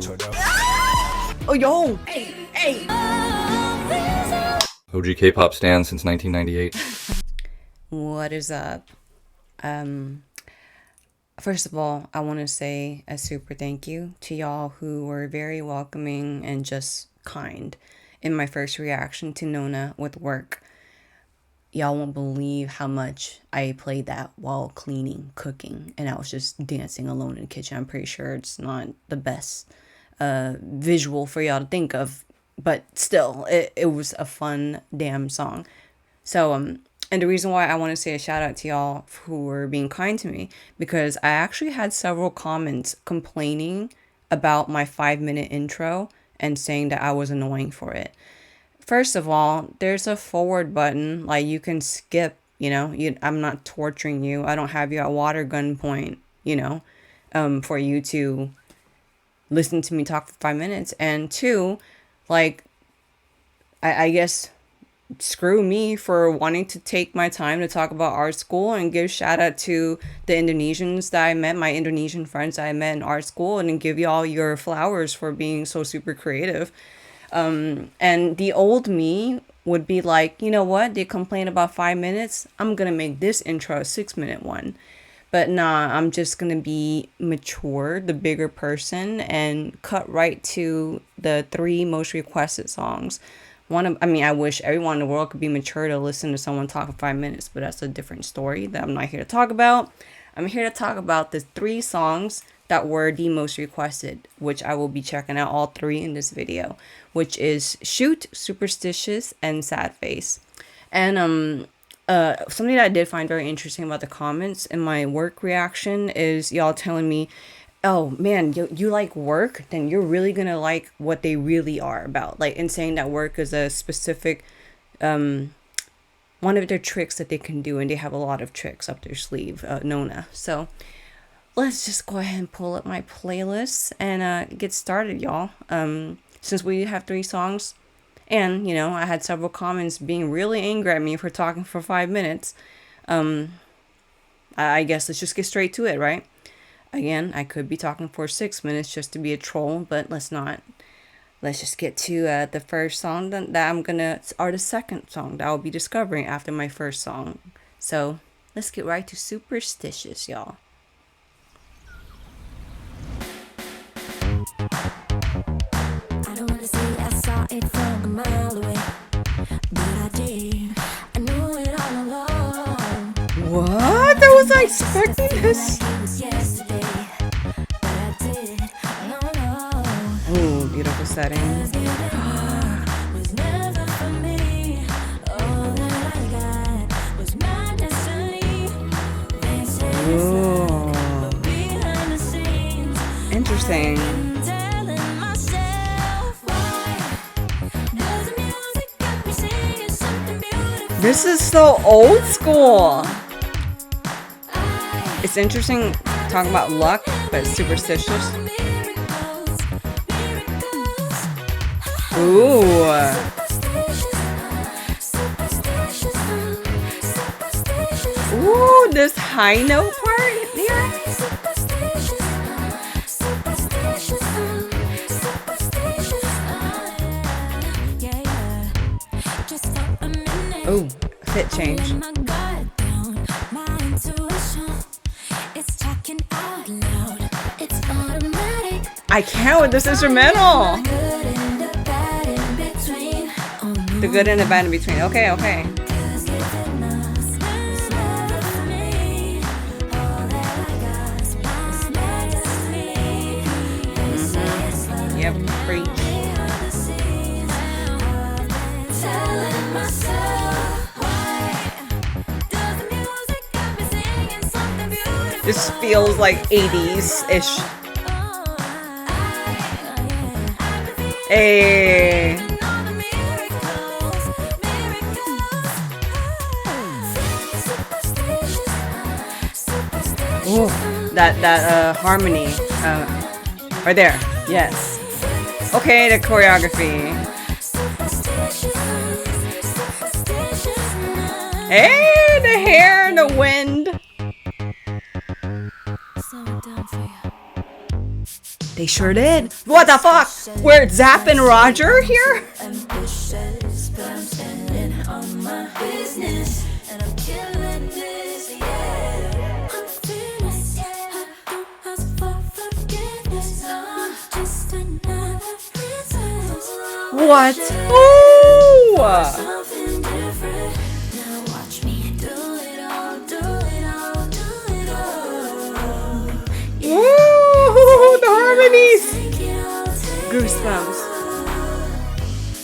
Oh, yo! Hey! Hey! OG K-pop stan since 1998. What is up? First of all, I want to say a super thank you to y'all who were very welcoming and just kind in my first reaction to Nona with work. Y'all won't believe how much I played that while cleaning, cooking, and I was just dancing alone in the kitchen. I'm pretty sure it's not the best visual for y'all to think of, but still, it was a fun damn song. So, and the reason why I want to say a shout out to y'all who were being kind to me, because I actually had several comments complaining about my 5-minute intro and saying that I was annoying for it. First of all, there's a forward button, like you can skip, I'm not torturing you. I don't have you at water gunpoint, for you to listen to me talk for 5 minutes. And two, like, I guess screw me for wanting to take my time to talk about art school and give shout out to the Indonesians that I met, my Indonesian friends that I met in art school, and give y'all your flowers for being so super creative. And the old me would be like, you know what? They complain about 5 minutes. I'm going to make this intro a 6-minute one. But nah, I'm just going to be mature, the bigger person, and cut right to the 3 most requested songs. I wish everyone in the world could be mature to listen to someone talk for 5 minutes, but that's a different story that I'm not here to talk about. I'm here to talk about the 3 songs that were the most requested, which I will be checking out all 3 in this video, which is Shoot, Superstitious, and Sad Face. And something that I did find very interesting about the comments in my work reaction is y'all telling me, oh man, you like work? Then you're really gonna like what they really are about. Like, in saying that work is a specific one of their tricks that they can do, and they have a lot of tricks up their sleeve, Nona. So let's just go ahead and pull up my playlist and get started, y'all. Since we have 3 songs, and I had several comments being really angry at me for talking for 5 minutes. I guess let's just get straight to it, right? Again, I could be talking for 6 minutes just to be a troll, but let's not. Let's just get to the first song or the second song that I'll be discovering after my first song. So let's get right to Superstitious, y'all. I don't wanna say I saw it from a mile away, but I did. I knew it all along. What? I was not expecting this. Like it was yesterday, but I did. No. Ooh, beautiful setting. Was never for me. All that I got was my destiny. They say Ooh, but behind the scenes, interesting. telling myself why does the music got me singing something beautiful? This is so old school. It's interesting talking about luck, but superstitious. Ooh. Ooh, this high note part here. Ooh, fit change. I can't with this instrumental. The good and the bad in between. Okay, okay. Yep, preach. This feels like 80s-ish. Hey. Ooh, that harmony. Right there. Yes. Okay, the choreography. Hey, the hair and the wind. They sure did. What the fuck? We're zapping Roger here? Ambitious, but I'm standing on my business, and I'm killing this, yeah. I'm fearless, I don't ask for forgiveness. I'm just another princess. What? Ooh! Something different. Now watch me do it all, do it all, do it all. Ooh, the harmonies! Take it all, take it Goosebumps. all.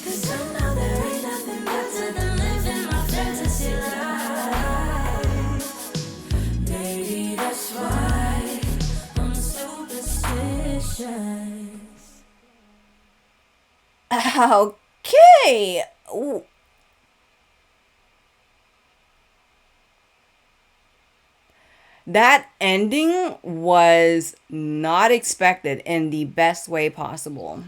'Cause I know there ain't nothing better than living my fantasy life. Maybe that's why I'm superstitious. Okay. Ooh. That ending was not expected in the best way possible.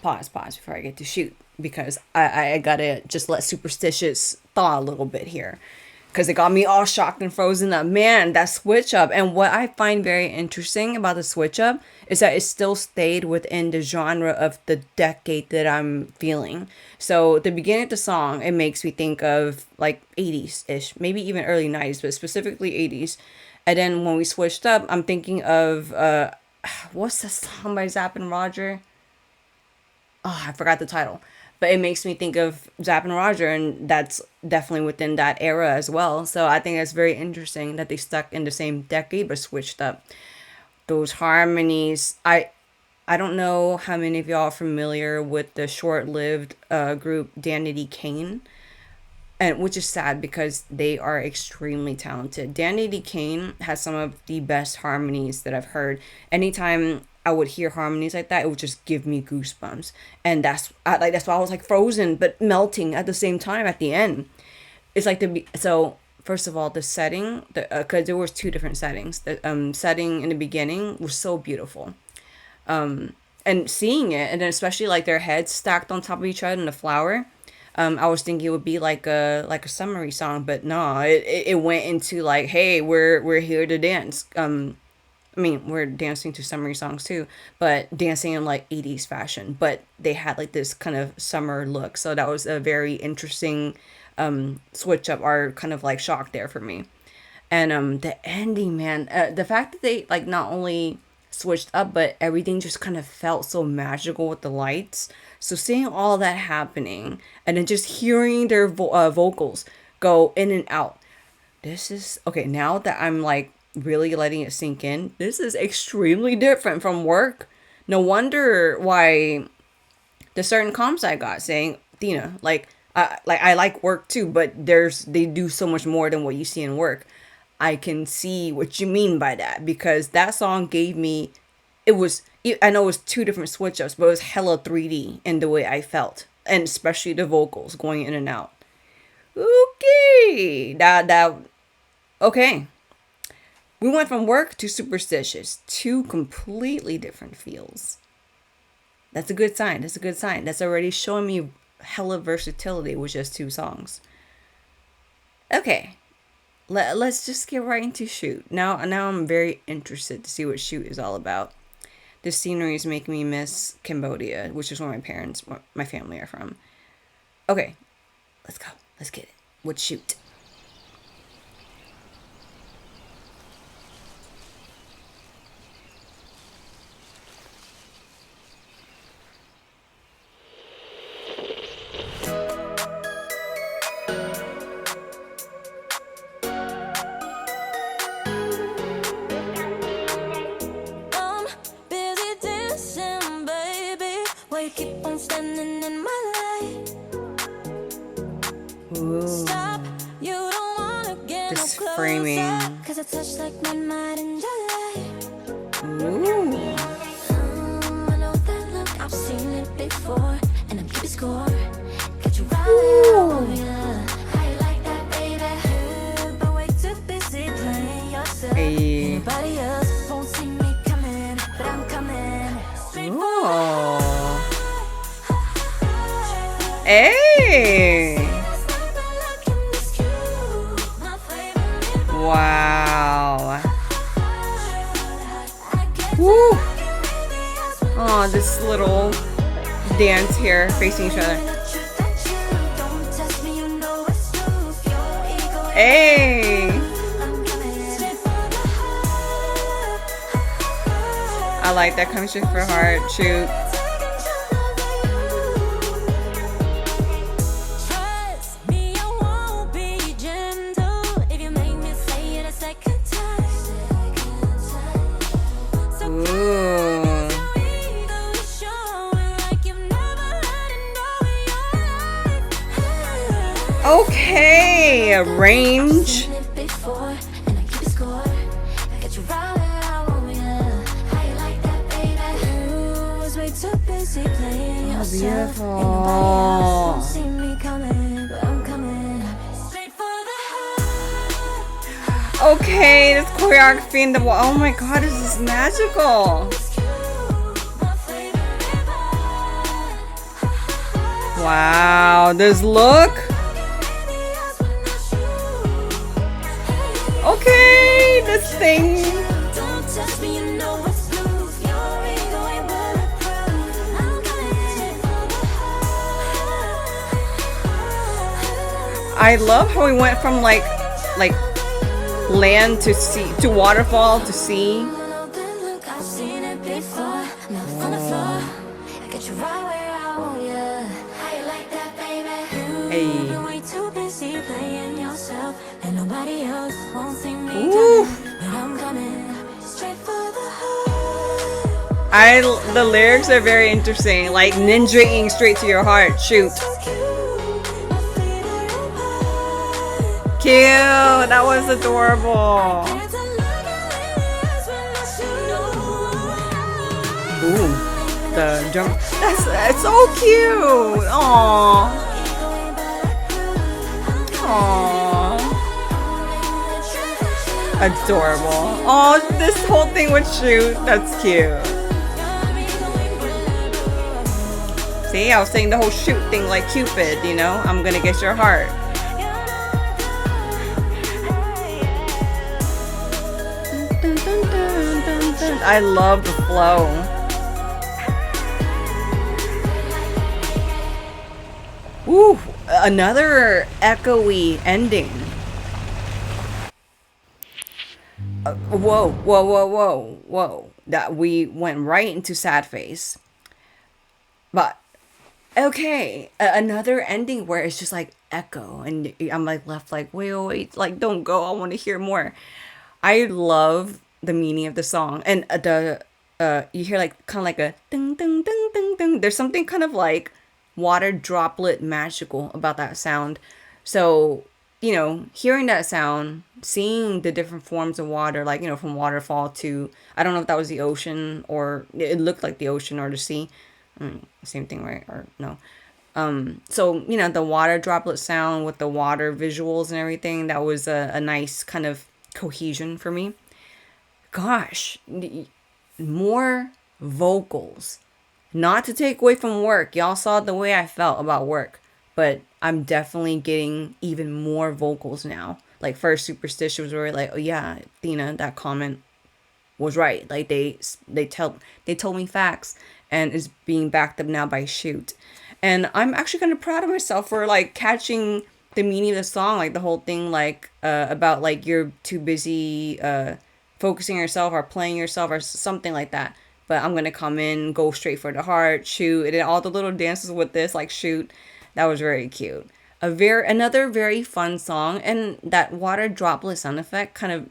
Pause before I get to shoot, because I gotta just let Superstitious thaw a little bit here, because it got me all shocked and frozen up. Man, that switch up. And what I find very interesting about the switch up is that it still stayed within the genre of the decade that I'm feeling. So the beginning of the song, it makes me think of like 80s ish, maybe even early 90s, but specifically 80s. And then when we switched up, I'm thinking of what's the song by Zapp and Roger? Oh, I forgot the title, but it makes me think of Zapp and Roger, and that's definitely within that era as well. So I think that's very interesting that they stuck in the same decade but switched up those harmonies. I don't know how many of y'all are familiar with the short-lived group Danity Kane, and which is sad because they are extremely talented. Danity Kane has some of the best harmonies that I've heard. Anytime I would hear harmonies like that, it would just give me goosebumps, and that's why I was like frozen but melting at the same time at the end. It's like so. First of all, the setting, because there was two different settings. The setting in the beginning was so beautiful, and seeing it, and then especially like their heads stacked on top of each other in the flower. I was thinking it would be like a summary song, but no, it went into like, hey, we're here to dance. I mean, we're dancing to summery songs too, but dancing in like 80s fashion. But they had like this kind of summer look. So that was a very interesting switch up, or kind of like shock there for me. And the ending, man, the fact that they like not only switched up, but everything just kind of felt so magical with the lights. So seeing all that happening, and then just hearing their vocals go in and out. This is okay. Now that I'm like really letting it sink in, this is extremely different from work. No wonder why the certain comps I got saying, Thina, I like work too, but they do so much more than what you see in work. I can see what you mean by that, because that song gave me, I know it was two different switch ups, but it was hella 3D in the way I felt, and especially the vocals going in and out. Okay, okay. We went from work to Superstitious, two completely different feels. That's a good sign. That's a good sign. That's already showing me hella versatility with just two songs. Okay, let's just get right into Shoot. Now I'm very interested to see what Shoot is all about. The scenery is making me miss Cambodia, which is where my family are from. Okay, let's go. Let's get it. With Shoot. I'm busy dancing, baby. Why you keep on standing in my light? Ooh. Stop, you don't wanna get This no closer, framing. 'cause I touch like my mind in July. Ooh. I know that look, I've seen it before, and I'm keeping score. Got you right, oh yeah. How you like that, baby? But way too busy playing yourself. Hey. Nobody else won't see me coming, but I'm coming straight for Oh. Hey. Wow. Woo. this little dance here facing each other. Hey, I like that. Come straight for heart. Shoot. Okay, range. Oh, beautiful. Okay, this choreography in the wall. Oh my god, this is magical. Wow, this look. Okay, this thing. I love how we went from like land to sea to waterfall to sea. Hey. Ooh. The lyrics are very interesting, like ninjaing straight to your heart. Shoot. Cute. That was adorable. Ooh, the jump. That's so cute. Aww. Aww. Adorable. Oh, this whole thing with shoot. That's cute. See, I was saying the whole shoot thing like Cupid, you know? I'm gonna get your heart. I love the flow. Ooh, another echoey ending. Whoa. That we went right into sad face. But, okay, another ending where it's just like echo. And I'm like left like, wait, like don't go. I want to hear more. I love the meaning of the song. And you hear like kind of like a ding, ding, ding, ding, ding. There's something kind of like water droplet magical about that sound. So, you know, hearing that sound, seeing the different forms of water, like, you know, from waterfall to, I don't know if that was the ocean or it looked like the ocean or the sea. Same thing, right? Or no. So, you know, the water droplet sound with the water visuals and everything, that was a nice kind of cohesion for me. Gosh, more vocals. Not to take away from work. Y'all saw the way I felt about work. But I'm definitely getting even more vocals now. Like first Superstitious was really like, oh yeah, xthina, that comment was right. Like they told me facts and is being backed up now by shoot. And I'm actually kind of proud of myself for like catching the meaning of the song, like the whole thing like about like you're too busy focusing on yourself or playing yourself or something like that. But I'm gonna come in, go straight for the heart, shoot, and then all the little dances with this, like shoot. That was very cute. Another very fun song, and that water droplet sound effect kind of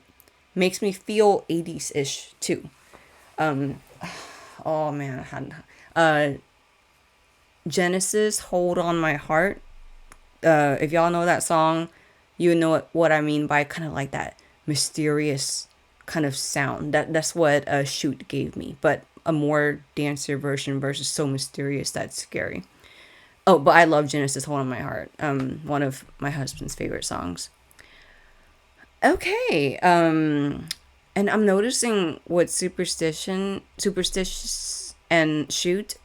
makes me feel 80s-ish too. Oh man, Genesis, Hold on My Heart. If y'all know that song, you know what I mean by kind of like that mysterious kind of sound. That's what Shoot gave me, but a more dancer version versus so mysterious that's scary. Oh, but I love Genesis, Hold on My Heart. One of my husband's favorite songs. Okay, and I'm noticing with Superstitious and Shoot,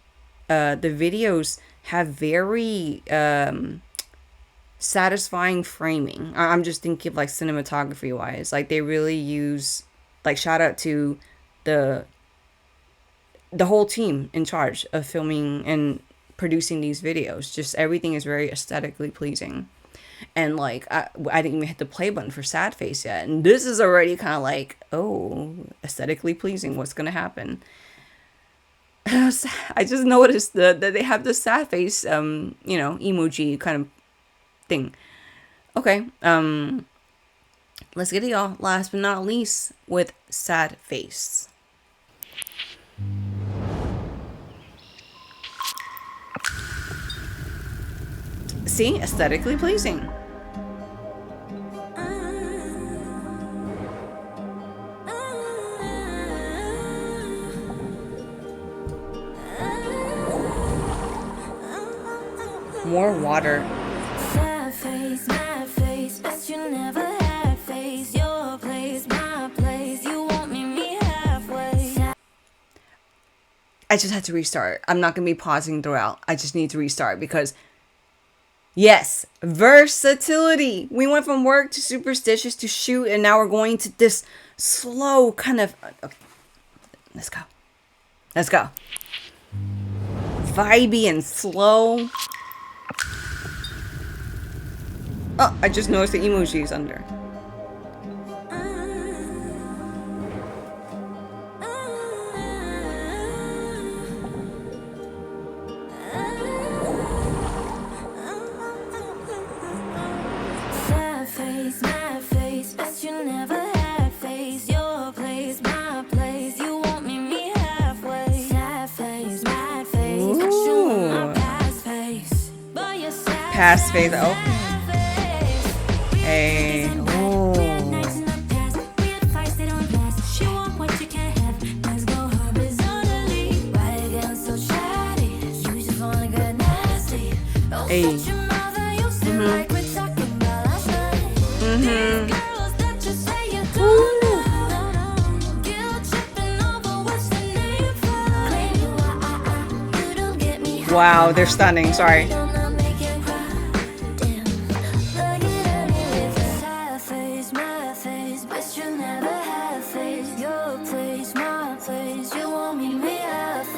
the videos have very satisfying framing. I'm just thinking of like cinematography wise, like they really use, like shout out to the the whole team in charge of filming and producing these videos. Just everything is very aesthetically pleasing. And like I didn't even hit the play button for sad face yet, and this is already kind of like, oh, aesthetically pleasing, what's gonna happen? I just noticed that they have the sad face emoji kind of thing. Okay, let's get it, y'all. Last but not least, with sad face. See, aesthetically pleasing. More water. Sad face, my face, best you never had face. Your place, my place. You won't meet me halfway. I just had to restart. I'm not going to be pausing throughout. I just need to restart because, yes, versatility. We went from work to Superstitious to shoot, and now we're going to this slow kind of... Okay, let's go. Let's go. Vibey and slow. Oh, I just noticed the emojis under. Sad face, my face, best you never had face. Your place, my place. You won't meet me halfway. Sad face, my face, but you in my past face. But you're sad. Past face. Oh. Hey. Ooh. Hey. Wow, they're stunning. Sorry.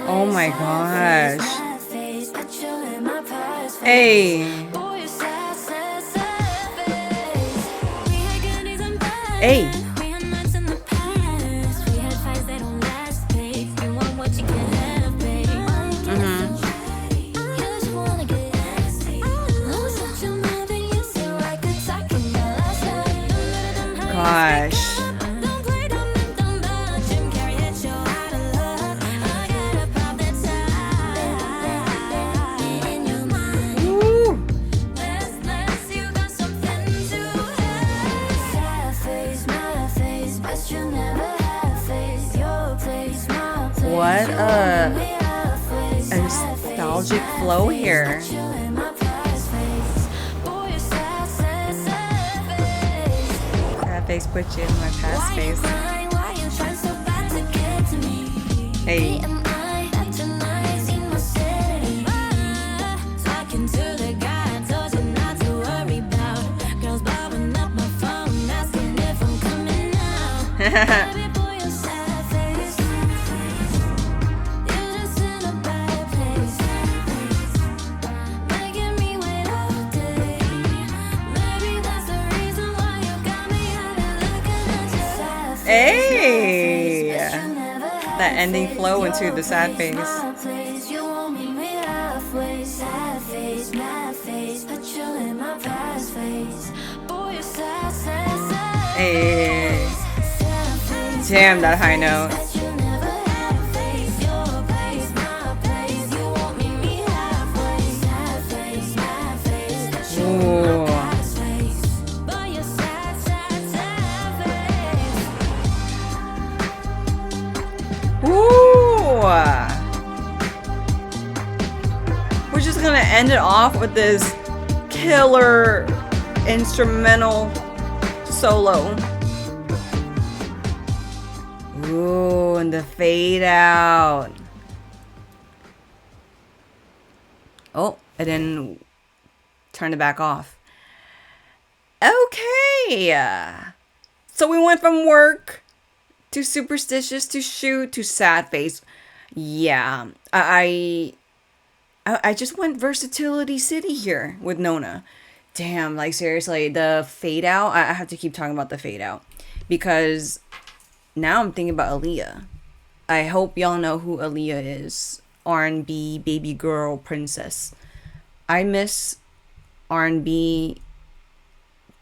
Oh my gosh. Hey. Hey. Gosh. What a nostalgic flow here. That face put you in my past face. Hey. Hey! That ending flow into the sad face. Hey! Damn, that high note. Ooh. We're just gonna end it off with this killer instrumental solo. Ooh, and the fade out. Oh, I didn't turn it back off. Okay. So we went from work to Superstitious to shoot to sad face. Yeah, I just went versatility city here with Nona. Damn, like seriously, the fade out. I have to keep talking about the fade out because now I'm thinking about Aaliyah. I hope y'all know who Aaliyah is. R&B baby girl princess. I miss R&B,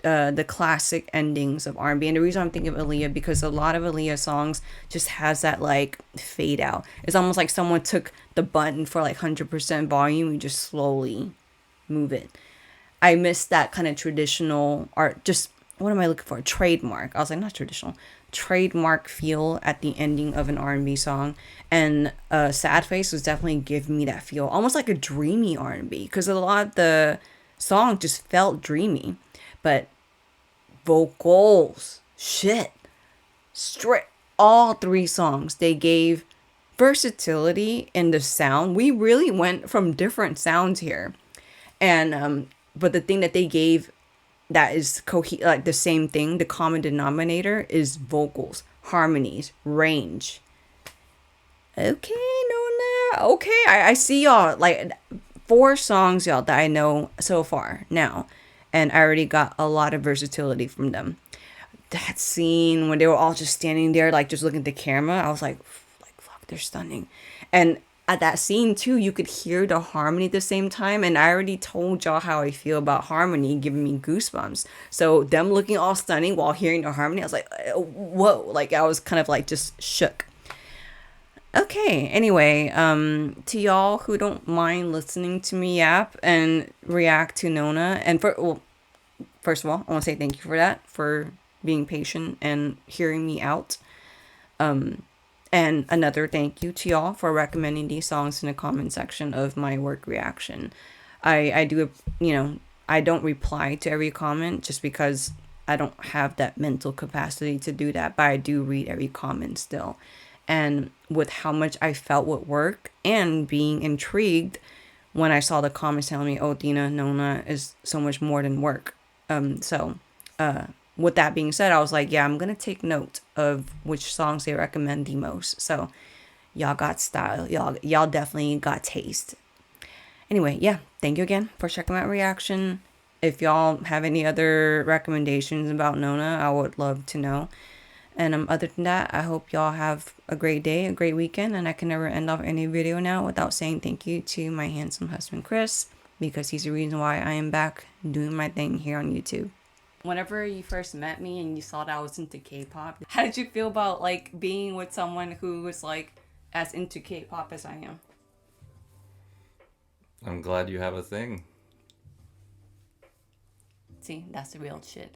the classic endings of R&B. And the reason I'm thinking of Aaliyah because a lot of Aaliyah songs just has that like fade out. It's almost like someone took the button for like 100% volume and just slowly move it. I miss that kind of traditional art. Just what am I looking for? Trademark. I was like, not traditional. Trademark feel at the ending of an R&B song, and Sad Face was definitely giving me that feel, almost like a dreamy R&B, because a lot of the song just felt dreamy, but vocals, shit, straight, all three songs they gave versatility in the sound. We really went from different sounds here, and but the thing that they gave that is like the same thing, the common denominator is vocals, harmonies, range. Okay, Nona. Okay, I see y'all like four songs y'all that I know so far now, and I already got a lot of versatility from them. That scene when they were all just standing there, like just looking at the camera, I was like fuck, they're stunning. And at that scene too, you could hear the harmony at the same time. And I already told y'all how I feel about harmony, giving me goosebumps. So them looking all stunning while hearing the harmony, I was like, whoa! Like I was kind of like just shook. Okay, anyway, to y'all who don't mind listening to me yap and react to Nona, and first of all, I want to say thank you for that, for being patient and hearing me out. And another thank you to y'all for recommending these songs in the comment section of my work reaction. I do, I don't reply to every comment just because I don't have that mental capacity to do that, but I do read every comment still. And with how much I felt with work and being intrigued when I saw the comments telling me, oh, Dina, Nona is so much more than work. So with that being said, I was like, yeah, I'm gonna take note of which songs they recommend the most. So y'all got style. Y'all definitely got taste. Anyway, yeah, thank you again for checking my reaction. If y'all have any other recommendations about Nona, I would love to know. And other than that, I hope y'all have a great day, a great weekend. And I can never end off any video now without saying thank you to my handsome husband, Chris, because he's the reason why I am back doing my thing here on YouTube. Whenever you first met me and you saw that I was into K-pop, how did you feel about like being with someone who was like as into K-pop as I am? I'm glad you have a thing. See, that's the real shit.